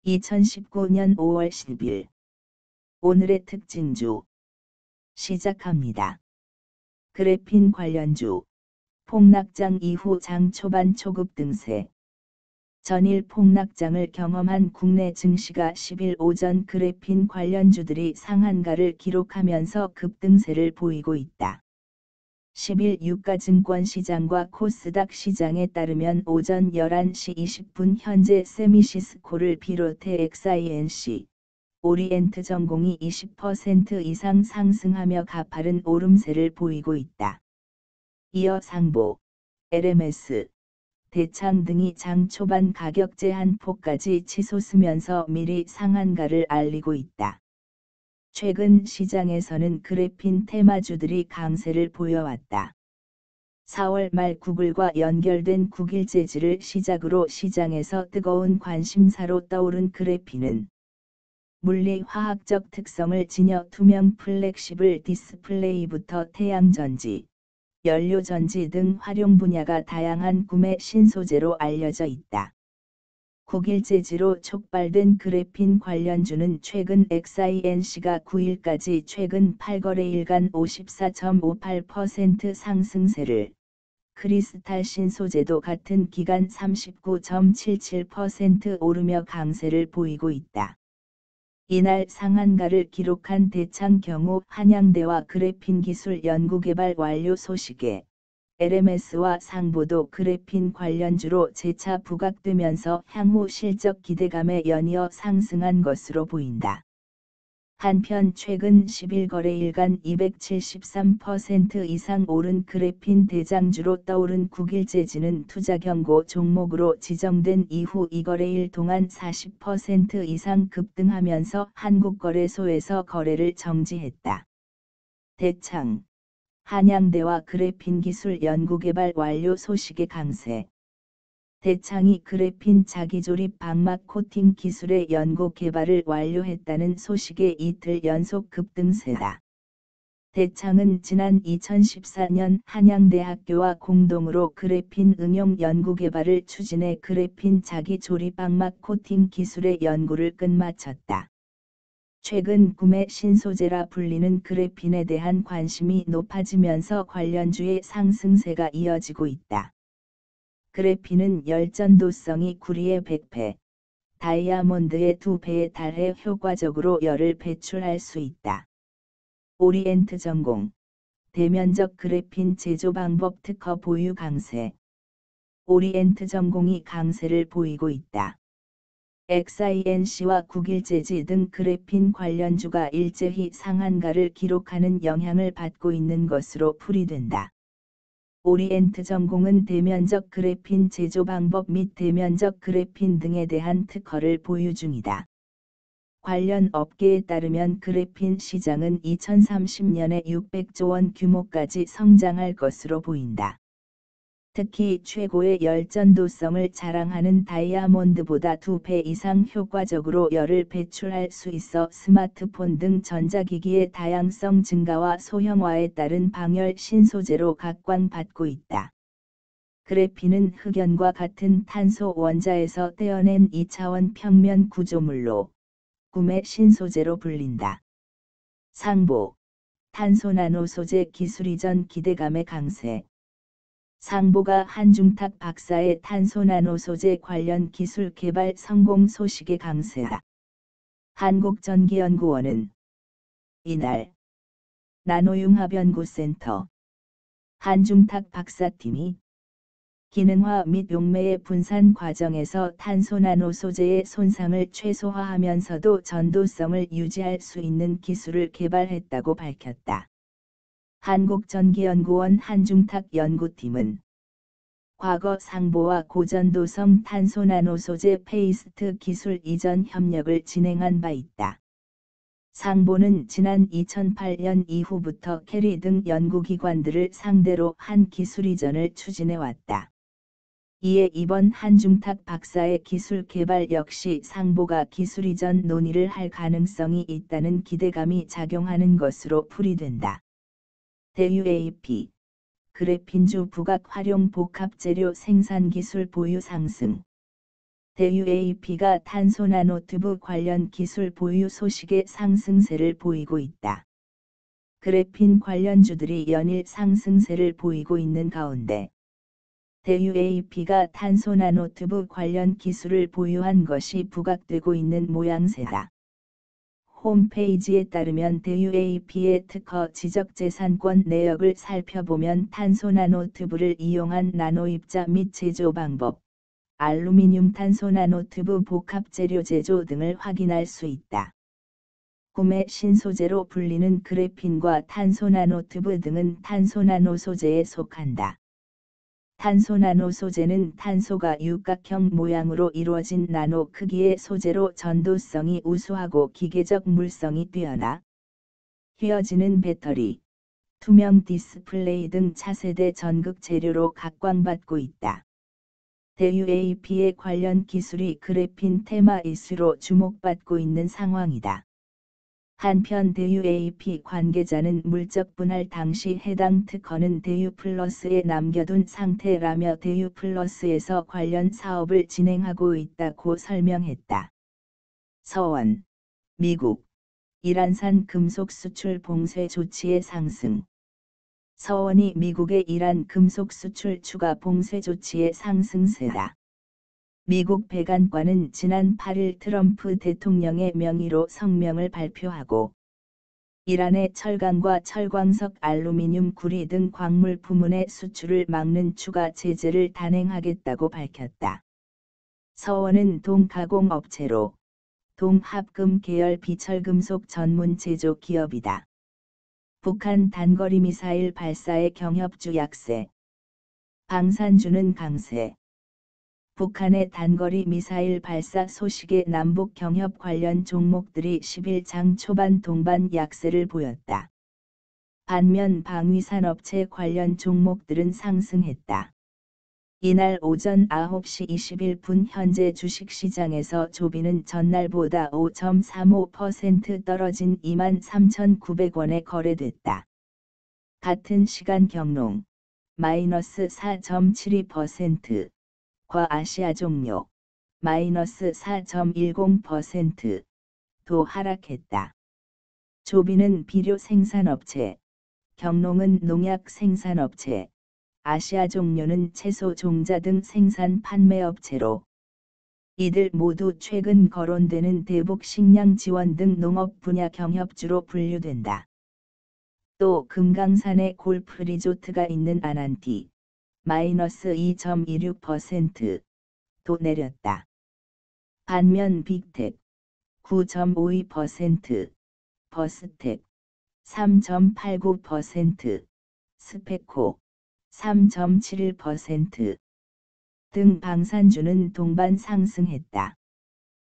2019년 5월 10일 오늘의 특징주 시작합니다. 그래핀 관련주 폭락장 이후 장 초반 초급 등세. 전일 폭락장을 경험한 국내 증시가 10일 오전 그래핀 관련주들이 상한가를 기록하면서 급등세를 보이고 있다. 10일 유가증권시장과 코스닥 시장에 따르면 오전 11시 20분 현재 세미시스코를 비롯해 XINC, 오리엔트전공이 20% 이상 상승하며 가파른 오름세를 보이고 있다. 이어 상보, LMS, 대창 등이 장 초반 가격 제한폭까지 치솟으면서 미리 상한가를 알리고 있다. 최근 시장에서는 그래핀 테마주들이 강세를 보여왔다. 4월 말 구글과 연결된 국일재즈를 시작으로 시장에서 뜨거운 관심사로 떠오른 그래핀은 물리화학적 특성을 지녀 투명 플렉시블 디스플레이부터 태양전지, 연료전지 등 활용 분야가 다양한 구매 신소재로 알려져 있다. 국일재즈로 촉발된 그래핀 관련주는 최근 XINC가 9일까지 최근 8거래일간 54.58% 상승세를, 크리스탈 신소재도 같은 기간 39.77% 오르며 강세를 보이고 있다. 이날 상한가를 기록한 대창 경우 한양대와 그래핀 기술 연구개발 완료 소식에 LMS와 상보도 그래핀 관련주로 재차 부각되면서 향후 실적 기대감에 연이어 상승한 것으로 보인다. 한편 최근 11거래일간 273% 이상 오른 그래핀 대장주로 떠오른 국일재즈는 투자경고 종목으로 지정된 이후 2거래일 동안 40% 이상 급등하면서 한국거래소에서 거래를 정지했다. 대창, 한양대와 그래핀 기술 연구개발 완료 소식의 강세. 대창이 그래핀 자기조립 방막 코팅 기술의 연구 개발을 완료했다는 소식에 이틀 연속 급등세다. 대창은 지난 2014년 한양대학교와 공동으로 그래핀 응용 연구 개발을 추진해 그래핀 자기조립 방막 코팅 기술의 연구를 끝마쳤다. 최근 구매 신소재라 불리는 그래핀에 대한 관심이 높아지면서 관련주의 상승세가 이어지고 있다. 그래핀은 열전도성이 구리의 100배, 다이아몬드의 2배에 달해 효과적으로 열을 배출할 수 있다. 오리엔트전공, 대면적 그래핀 제조 방법 특허 보유 강세. 오리엔트전공이 강세를 보이고 있다. XINC와 국일재즈 등 그래핀 관련주가 일제히 상한가를 기록하는 영향을 받고 있는 것으로 풀이된다. 오리엔트전공은 대면적 그래핀 제조 방법 및 대면적 그래핀 등에 대한 특허를 보유 중이다. 관련 업계에 따르면 그래핀 시장은 2030년에 600조 원 규모까지 성장할 것으로 보인다. 특히 최고의 열전도성을 자랑하는 다이아몬드보다 2배 이상 효과적으로 열을 배출할 수 있어 스마트폰 등 전자기기의 다양성 증가와 소형화에 따른 방열 신소재로 각광받고 있다. 그래핀은 흑연과 같은 탄소 원자에서 떼어낸 2차원 평면 구조물로 구매 신소재로 불린다. 상보, 탄소 나노 소재 기술 이전 기대감의 강세. 상보가 한중탁 박사의 탄소 나노 소재 관련 기술 개발 성공 소식의 강세다. 한국전기연구원은 이날 나노융합연구센터 한중탁 박사팀이 기능화 및 용매의 분산 과정에서 탄소 나노 소재의 손상을 최소화하면서도 전도성을 유지할 수 있는 기술을 개발했다고 밝혔다. 한국전기연구원 한중탁 연구팀은 과거 상보와 고전도성 탄소 나노 소재 페이스트 기술 이전 협력을 진행한 바 있다. 상보는 지난 2008년 이후부터 캐리 등 연구기관들을 상대로 한 기술 이전을 추진해왔다. 이에 이번 한중탁 박사의 기술 개발 역시 상보가 기술 이전 논의를 할 가능성이 있다는 기대감이 작용하는 것으로 풀이된다. 대UAP, 그래핀주 부각 활용 복합재료 생산 기술 보유 상승. 대UAP가 탄소 나노튜브 관련 기술 보유 소식에 상승세를 보이고 있다. 그래핀 관련주들이 연일 상승세를 보이고 있는 가운데 대UAP가 탄소 나노튜브 관련 기술을 보유한 것이 부각되고 있는 모양새다. 홈페이지에 따르면 대UAP의 특허 지적재산권 내역을 살펴보면 탄소 나노튜브를 이용한 나노 입자 및 제조 방법, 알루미늄 탄소 나노튜브 복합 재료 제조 등을 확인할 수 있다. 구매 신소재로 불리는 그래핀과 탄소 나노튜브 등은 탄소 나노 소재에 속한다. 탄소 나노 소재는 탄소가 육각형 모양으로 이루어진 나노 크기의 소재로 전도성이 우수하고 기계적 물성이 뛰어나 휘어지는 배터리, 투명 디스플레이 등 차세대 전극 재료로 각광받고 있다. 대UAP의 관련 기술이 그래핀 테마 이슈로 주목받고 있는 상황이다. 한편 대UAP 관계자는 물적 분할 당시 해당 특허는 대U플러스에 남겨둔 상태라며 대U플러스에서 관련 사업을 진행하고 있다고 설명했다. 서원, 미국, 이란산 금속 수출 봉쇄 조치의 상승. 서원이 미국의 이란 금속 수출 추가 봉쇄 조치의 상승세다. 미국 백안과는 지난 8일 트럼프 대통령의 명의로 성명을 발표하고 이란의 철강과 철광석 알루미늄 구리 등 광물 부문의 수출을 막는 추가 제재를 단행하겠다고 밝혔다. 서원은 동가공업체로 동합금 계열 비철금속 전문 제조 기업이다. 북한 단거리 미사일 발사의 경협주 약세. 방산주는 강세. 북한의 단거리 미사일 발사 소식에 남북 경협 관련 종목들이 10일 장 초반 동반 약세를 보였다. 반면 방위산업체 관련 종목들은 상승했다. 이날 오전 9시 21분 현재 주식시장에서 조비는 전날보다 5.35% 떨어진 23,900원에 거래됐다. 같은 시간 경농 마이너스 4.72%, 과 아시아종료 마이너스 4.10%, 도 하락했다. 조비는 비료 생산업체, 경농은 농약 생산업체, 아시아종료는 채소 종자 등 생산 판매업체로 이들 모두 최근 거론되는 대북 식량 지원 등 농업 분야 경협주로 분류된다. 또 금강산에 골프 리조트가 있는 아난티 마이너스 2.26%, 도 내렸다. 반면 빅텍 9.52%, 버스텍 3.89%, 스페코 3.71% 등 방산주는 동반 상승했다.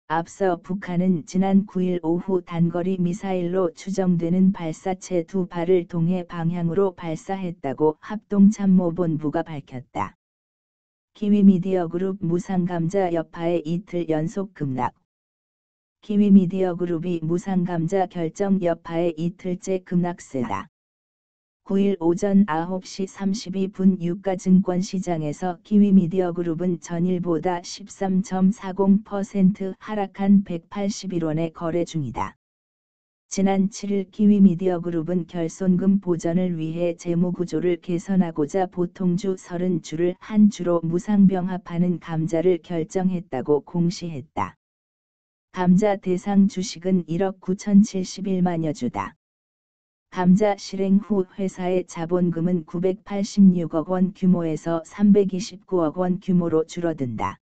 앞서 북한은 지난 9일 오후 단거리 미사일로 추정되는 발사체 2발을 동해 방향으로 발사했다고 합동참모본부가 밝혔다. 키위미디어그룹 무상감자 여파에 이틀 연속 급락. 키위미디어그룹이 무상감자 결정 여파에 이틀째 급락세다. 9일 오전 9시 32분 유가증권 시장에서 키위미디어그룹은 전일보다 13.40% 하락한 181원에 거래 중이다. 지난 7일 키위미디어그룹은 결손금 보전을 위해 재무구조를 개선하고자 보통주 30주를 한 주로 무상병합하는 감자를 결정했다고 공시했다. 감자 대상 주식은 1억 9,071만여 주다. 감자 실행 후 회사의 자본금은 986억 원 규모에서 329억 원 규모로 줄어든다.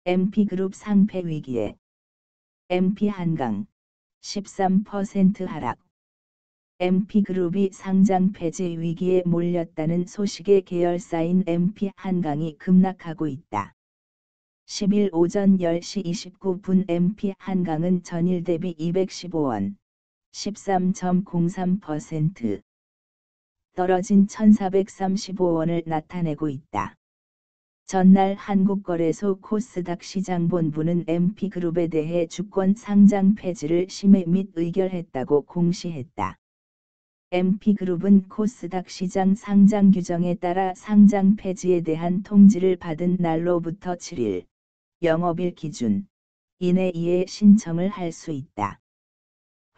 MP그룹 상패 위기에 MP한강 13% 하락. MP그룹이 상장 폐지 위기에 몰렸다는 소식에 계열사인 MP한강이 급락하고 있다. 10일 오전 10시 29분 MP한강은 전일 대비 215원. 13.03% 떨어진 1,435원을 나타내고 있다. 전날 한국거래소 코스닥 시장본부는 MP그룹에 대해 주권 상장 폐지를 심의 및 의결했다고 공시했다. MP그룹은 코스닥 시장 상장 규정에 따라 상장 폐지에 대한 통지를 받은 날로부터 7일, 영업일 기준 이내 이에 신청을 할 수 있다.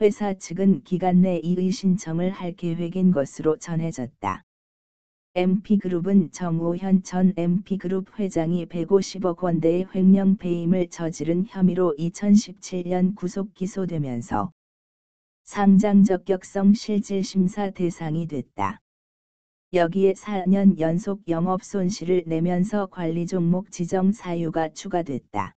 회사 측은 기간 내 이의 신청을 할 계획인 것으로 전해졌다. MP그룹은 정우현 전 MP그룹 회장이 150억 원대의 횡령 배임을 저지른 혐의로 2017년 구속 기소되면서 상장 적격성 실질심사 대상이 됐다. 여기에 4년 연속 영업 손실을 내면서 관리 종목 지정 사유가 추가됐다.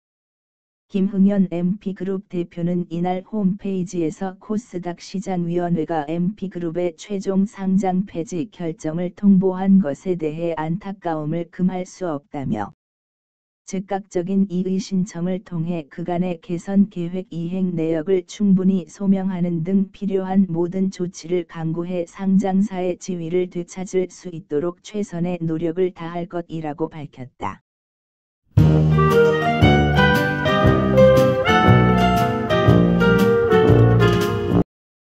김흥현 MP그룹 대표는 이날 홈페이지에서 코스닥 시장위원회가 MP그룹의 최종 상장 폐지 결정을 통보한 것에 대해 안타까움을 금할 수 없다며 즉각적인 이의 신청을 통해 그간의 개선 계획 이행 내역을 충분히 소명하는 등 필요한 모든 조치를 강구해 상장사의 지위를 되찾을 수 있도록 최선의 노력을 다할 것이라고 밝혔다.